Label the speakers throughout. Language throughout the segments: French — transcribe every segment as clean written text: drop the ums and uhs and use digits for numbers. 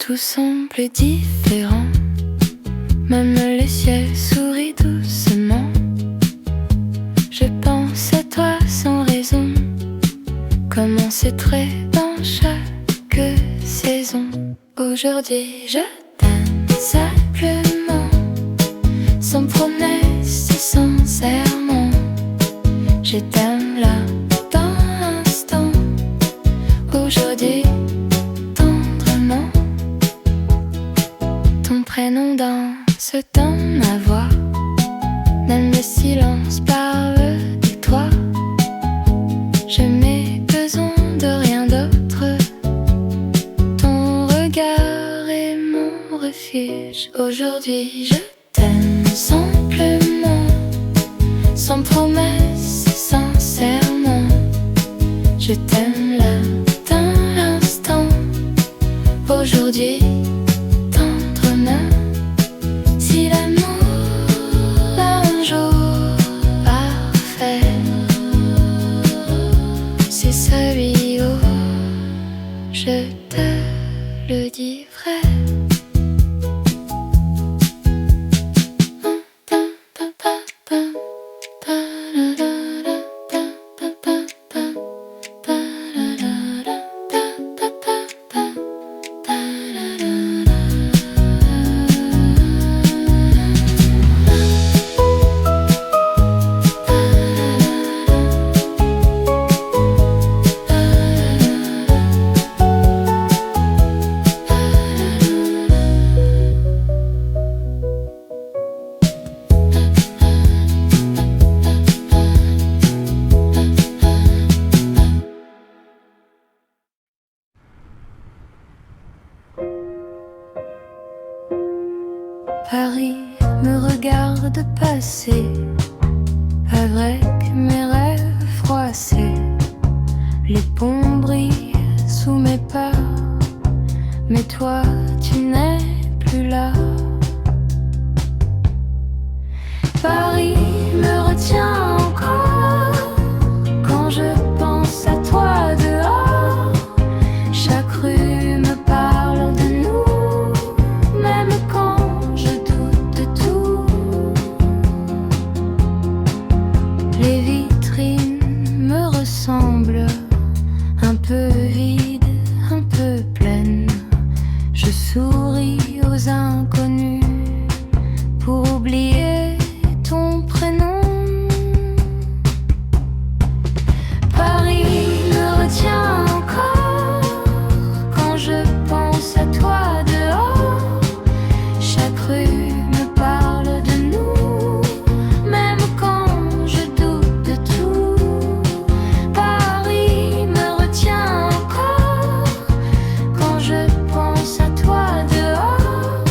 Speaker 1: tout semble différent. Même les ciels sourient doucement. Je pense à toi sans raison. Comment c'est vrai dans chaque saison. Aujourd'hui je t'aime simplement, sans promesse et sans serment. Je t'aime là dans l'instant. Aujourd'hui tendrement. Ton prénom danse dans ma voix. Même le silence parle de toi. Je n'ai besoin de rien d'autre. Ton regard est mon refuge. Aujourd'hui je t'aime simplement, sans promesse, sans serment. Je t'aime là dans l'instant. Aujourd'hui tendrement. Si l'amour un jour parfait, c'est celui où je te le dis vrai. Paris me regarde passer avec mes rêves froissés. Les ponts brillent sous mes pas, mais toi tu n'es plus là. Paris me retient encore quand je pense à toi dehors. Chaque rue me parle de nous, même quand je doute de tout. Les vitrines me ressemblent, un peu vides, un peu pleines. Je souris aux inconnus pour oublier ton prénom. Paris me retient encore quand je pense à toi dehors. Chaque rue me parle de nous, même quand je doute de tout. Paris me retient encore quand je pense à toi dehors.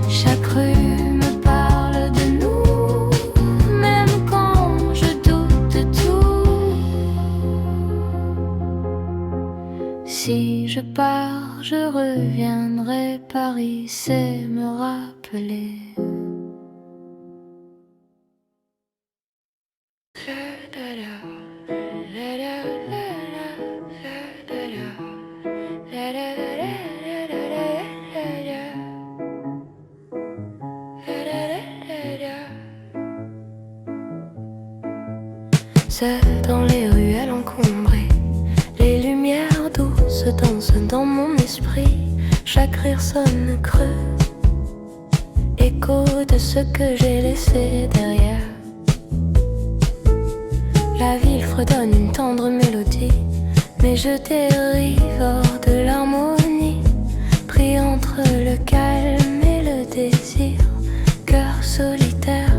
Speaker 1: Chaque rue me parle de nous, même quand je doute de tout. Si je pars, je reviendrai. Paris, c'est me rappeler. Seul dans les ruelles encombrées, les lumières douces dansent dans mon esprit. Chaque rire sonne creux, écho de ce que j'ai laissé derrière. La ville fredonne une tendre mélodie, mais je dérive hors de l'harmonie, pris entre le calme et le désir. Cœur solitaire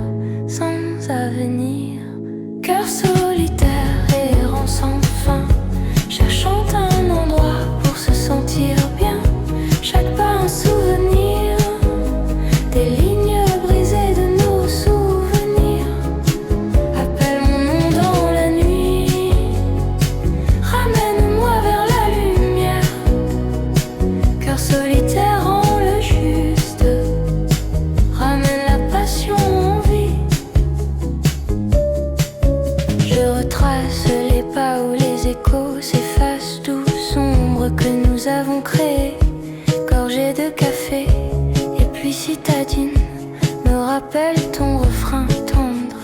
Speaker 1: sans avenir, cœur solitaire errant sans fin, cherchant un endroit pour se sentir bien. Chaque pas un souvenir, des lignes brisées de nos souvenirs. Appelle mon nom dans la nuit, ramène-moi vers la lumière. Cœur solitaire en le juste vie citadine me rappelle ton refrain tendre.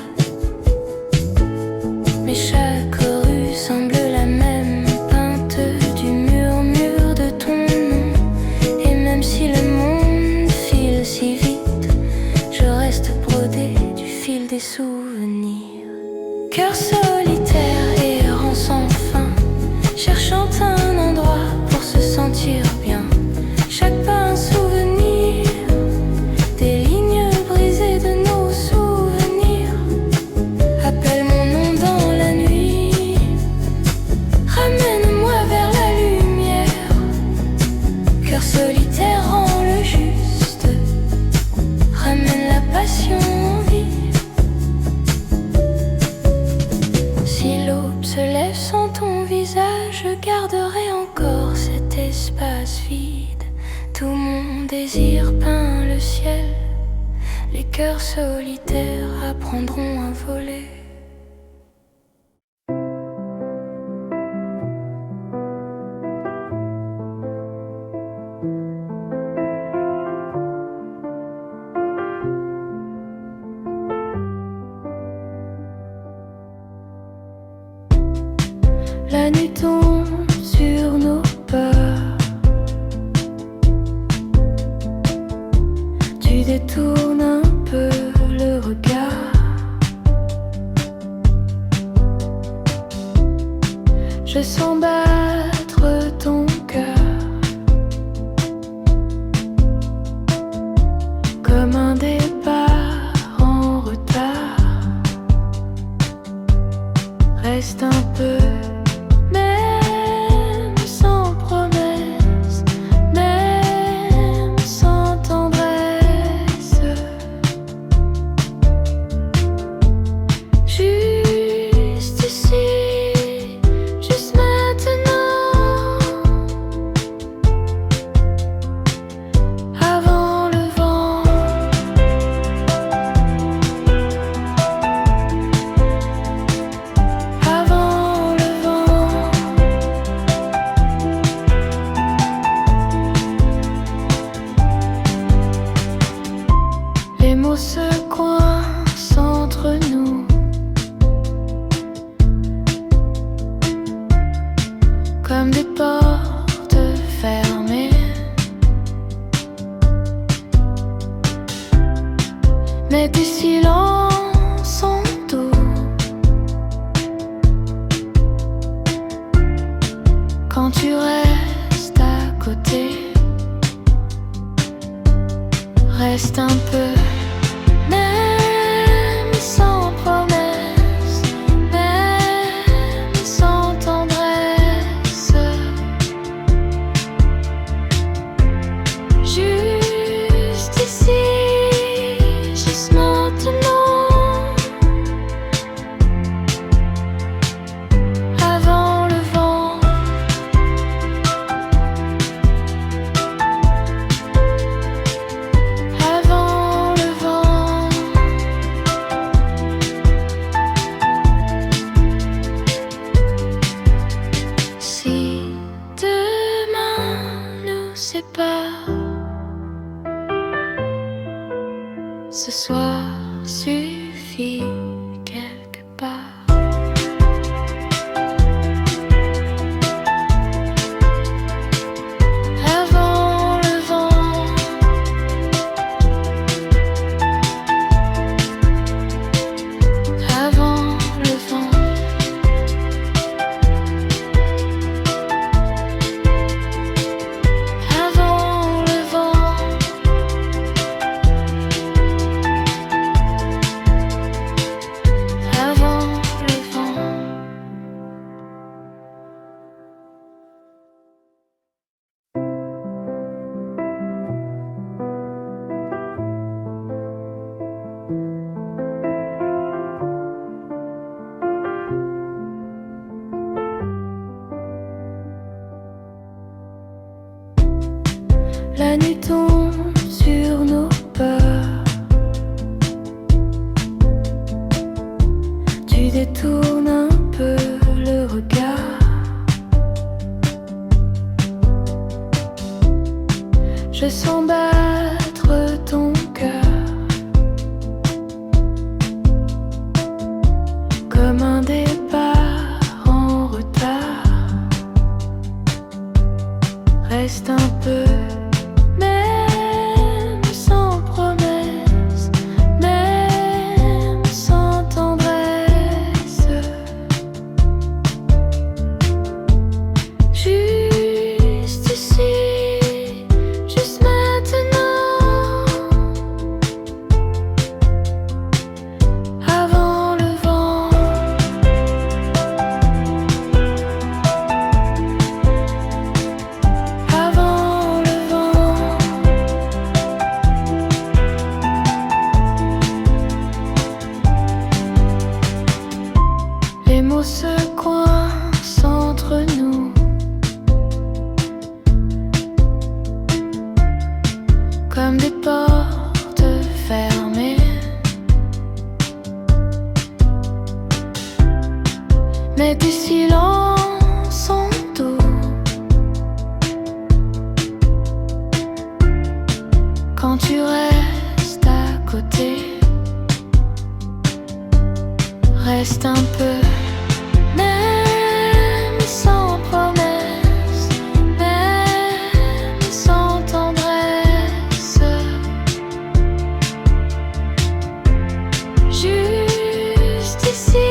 Speaker 1: Mais chaque rue semble la même, peinte du murmure de ton nom. Et même si le monde file si vite, je reste brodé du fil des souvenirs. Cœur solitaire, errant sans fin, cherchant un endroit pour se sentir bien. Chaque pas un souvenir, des lignes brisées de nos souvenirs. Appelle mon nom dans la nuit, ramène-moi vers la lumière. Cœur solitaire, rend le juste, ramène la passion en vie. Si l'aube se lève sans ton visage, je garderai encore cet espace vide. Tout mon désir peint le ciel, les cœurs solitaires apprendront à voler. La nuit tombe sur nos peurs, tu détournes un peu le regard. Je sens battre ton cœur comme un départ en retard. Reste un peu. Se coince entre nous comme des portes fermées. Mais tes silences sont doux quand tu restes à côté. Reste un peu. Même sans promesse, même sans tendresse, juste ici, juste maintenant, avant le vent. Avant le vent. Si demain nous sépare, ce soir suffit quelque part. Avant le vent. Avant le vent. Avant le vent. reste un peu, même sans promesse, même sans tendresse. Juste ici,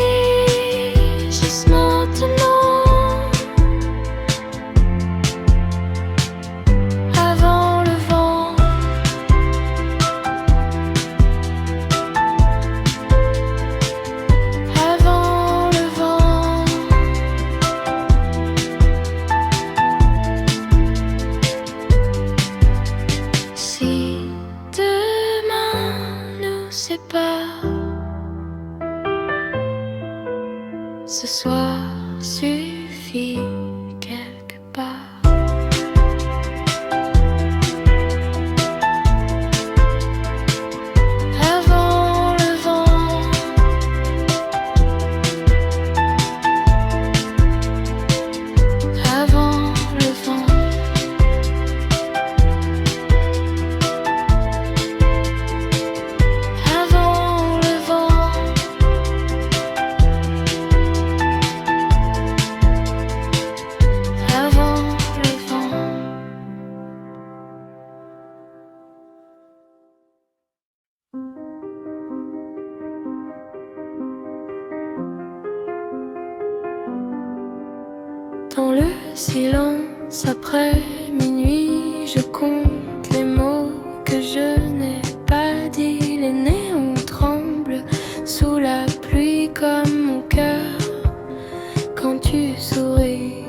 Speaker 1: juste maintenant, avant le vent. Avant le vent. Si demain nous sépare, ce soir suffit quelque part. Avant le vent. Avant le vent. Avant le vent. Avant le vent. Dans le silence après minuit, je compte les mots que je n'ai pas dit. Les néons tremblent sous la pluie comme mon cœur quand tu souris.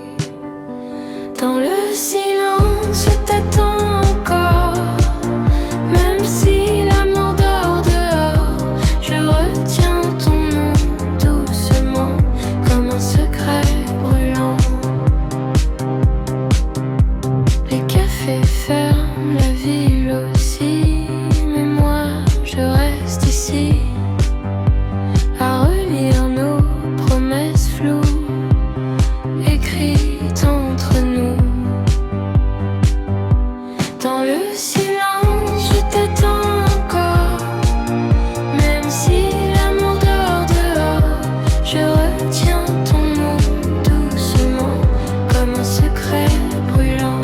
Speaker 1: Dans le silence, je t'attends encore, même si l'amour dort dehors. Je retiens ton nom doucement, comme un secret brûlant. Les cafés ferment, la ville aussi, mais moi je reste ici, à relire nos promesses floues, écrites entre nous. Dans le silence, je t'attends encore, même si l'amour dort dehors. Je retiens ton nom doucement, comme un secret brûlant.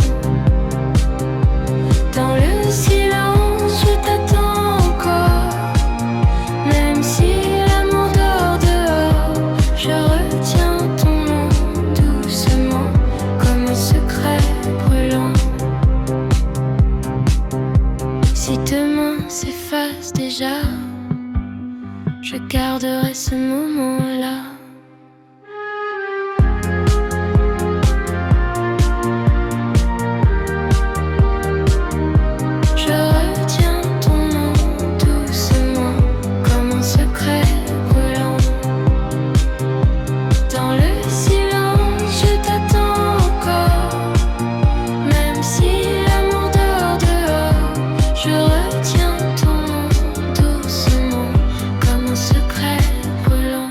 Speaker 1: Dans le silence, je t'attends encore, même si l'amour dort dehors. Je retiens ton nom doucement, comme un secret brûlant. Si demain s'efface déjà, je garderai ce moment-là. Je retiens ton nom doucement, comme un secret brûlant. Dans le silence, je t'attends encore, même si l'amour dort dehors. Je retiens ton nom doucement, comme un secret brûlant.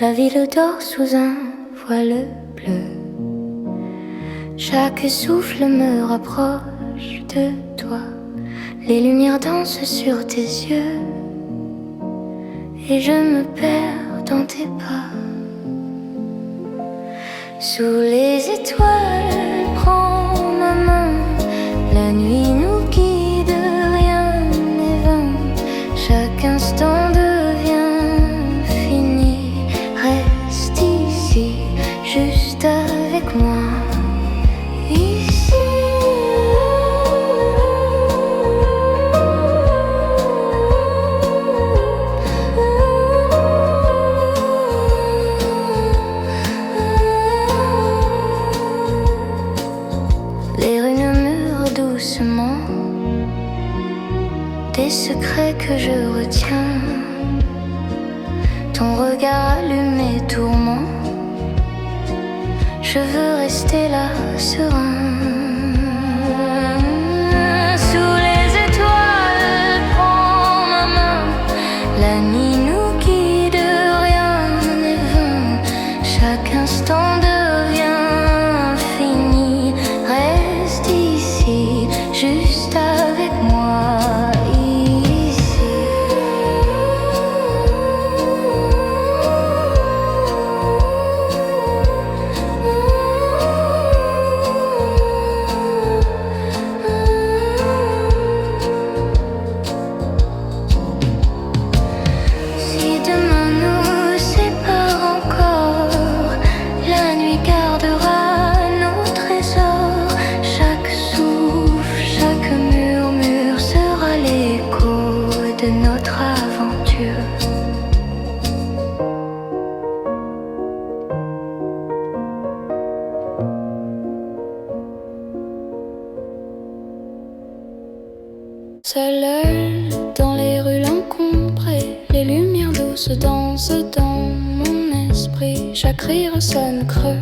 Speaker 1: La ville dort sous un voile bleu. Chaque souffle me rapproche de toi. Les lumières dansent sur tes yeux et je me perds dans tes pas. Sous les étoiles, prends ma main. La nuit nous guide, rien n'est vain. Chaque instant devient fini. Reste ici, juste avec moi. Ici. Les rues murmurent doucement des secrets que je retiens. Ton regard allume mes tourments. Je veux rester là, serein. Sous les étoiles, prends ma main. La nuit nous guide, rien n'est vain. Chaque instant devient infini. Reste ici, juste avec moi.
Speaker 2: Seule dans les rues encombrées, les lumières douces dansent dans mon esprit. Chaque rire sonne creux,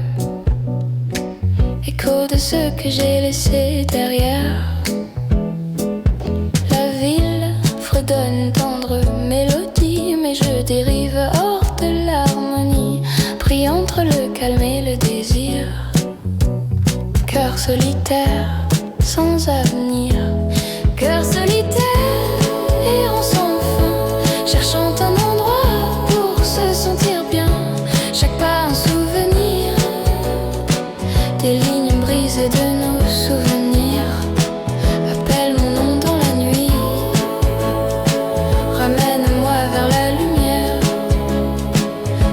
Speaker 2: écho de ce que j'ai laissé derrière. La ville fredonne tendre mélodie, mais je dérive hors de l'harmonie. Pris entre le calme et le désir, cœur solitaire sans avenir. Cœur solitaire, errant sans fin, cherchant un endroit pour se sentir bien. Chaque pas un souvenir, des lignes brisées de nos souvenirs. Appelle mon nom dans la nuit, ramène-moi vers la lumière.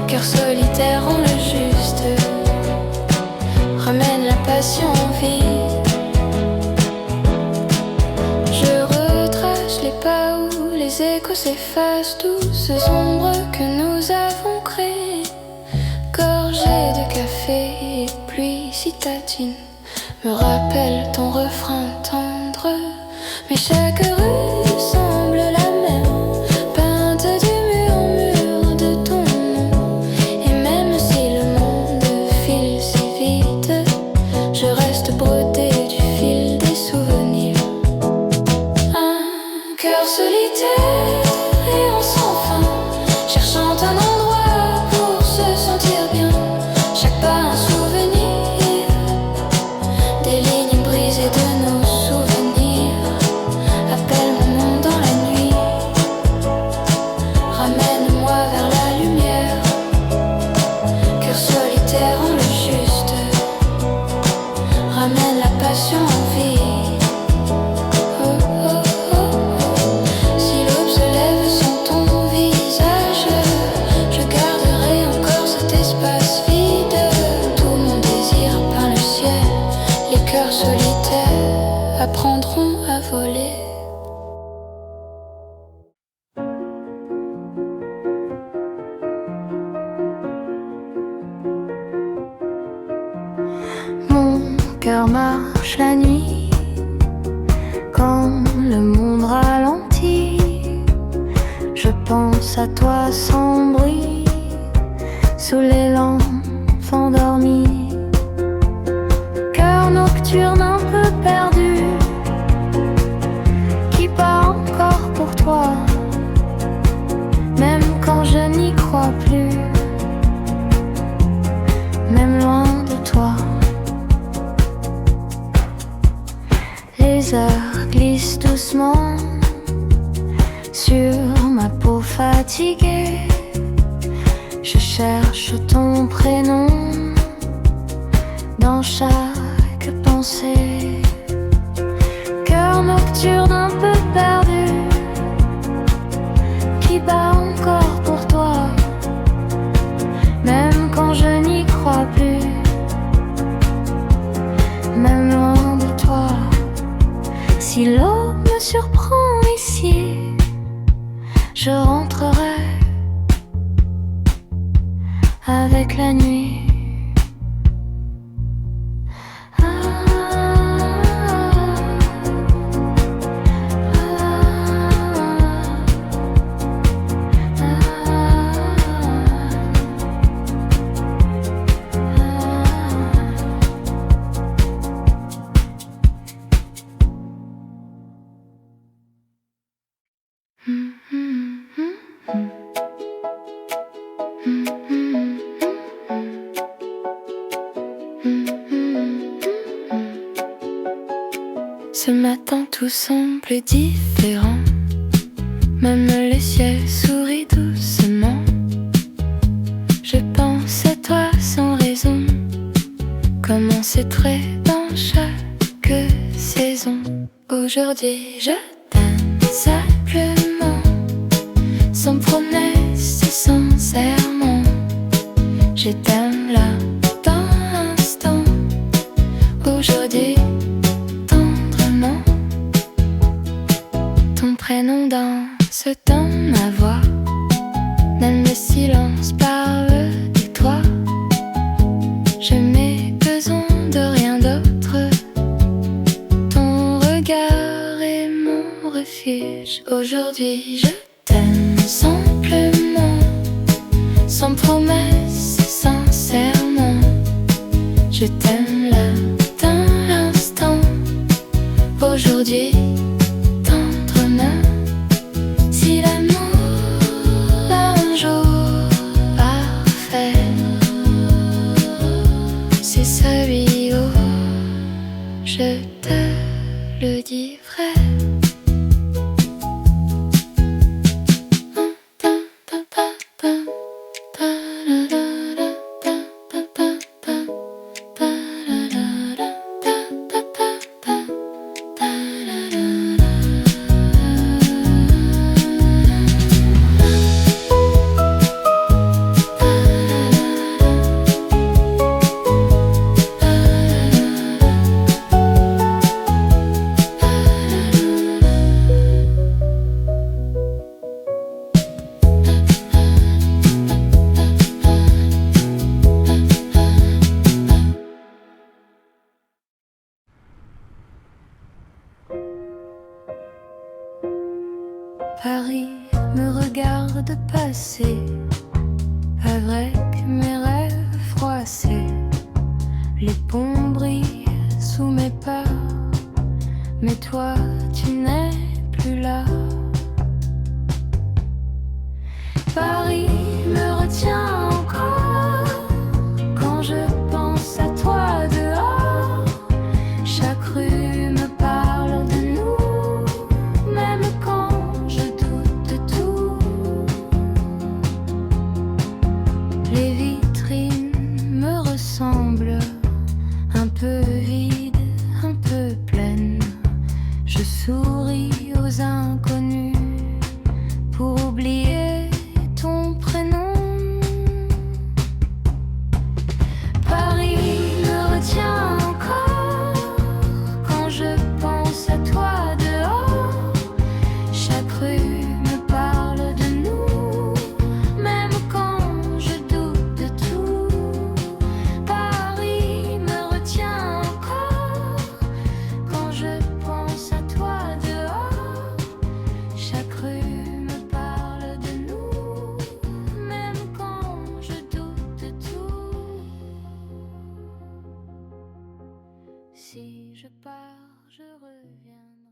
Speaker 2: Cœur solitaire en le juste, ramène la passion en vie. Pas où les échos s'effacent, douces ombres que nous avons créées. Gorgée de café et pluie citadine me rappelle ton refrain tendre. Mais chaque rue semble la même, peinte du mur en mur de ton nom. Et même si le monde file si vite, je reste brodée du fil des souvenirs. Cœur solitaire et en sans fin, cherchant un endroit pour se sentir bien. Chaque pas un souvenir, des lignes brisées de nos souvenirs. Appelle mon nom dans la nuit, ramène-moi vers la lumière. Cœur solitaire en le juste, ramène la passion en vie. Solitaires apprendront à voler.
Speaker 1: Mon cœur marche la nuit quand le monde ralentit. Je pense à toi sans bruit, sous les lampes endormies. Nocturne un peu perdu, qui bat encore pour toi, même quand je n'y crois plus, même loin de toi. Les heures glissent doucement sur ma peau fatiguée. Je cherche ton prénom dans chaque pensée. Cœur nocturne un peu perdu, qui bat encore pour toi, même quand je n'y crois plus, même loin de toi. Si l'eau me surprend ici, je rentrerai avec la nuit. Ce matin tout semble différent, même le ciel sourit doucement. Je pense à toi sans raison, comment c'est très dans chaque saison. Aujourd'hui je t'aime simplement, sans promesse et sans serment. Je t'aime là dans l'instant, aujourd'hui tendrement. Ton prénom danse dans ma voix, même le silence parle de toi. Je n'ai besoin de rien d'autre, ton regard est mon refuge. Aujourd'hui je t'aime simplement, sans promesse, sans serment. Je t'aime là dans l'instant, aujourd'hui tendrement. Si l'amour un jour parfait, c'est celui où je te le dis vrai. Paris me regarde passer avec mes rêves froissés. Les ponts brillent sous mes pas, mais toi tu n'es plus là. Paris me retient encore quand je pense à toi dehors. Chaque rue me parle de nous, même quand je doute de tout. Les vitrines me ressemblent, un peu vides, un peu pleines. Je souris aux inconnus pour oublier ton prénom. Paris me retient encore quand je pense à toi dehors. Chaque rue me parle de nous, même quand je doute de tout. Paris me retient encore quand je pense à toi dehors. Chaque rue me parle de nous, même quand je doute de tout. Si je pars, je reviens.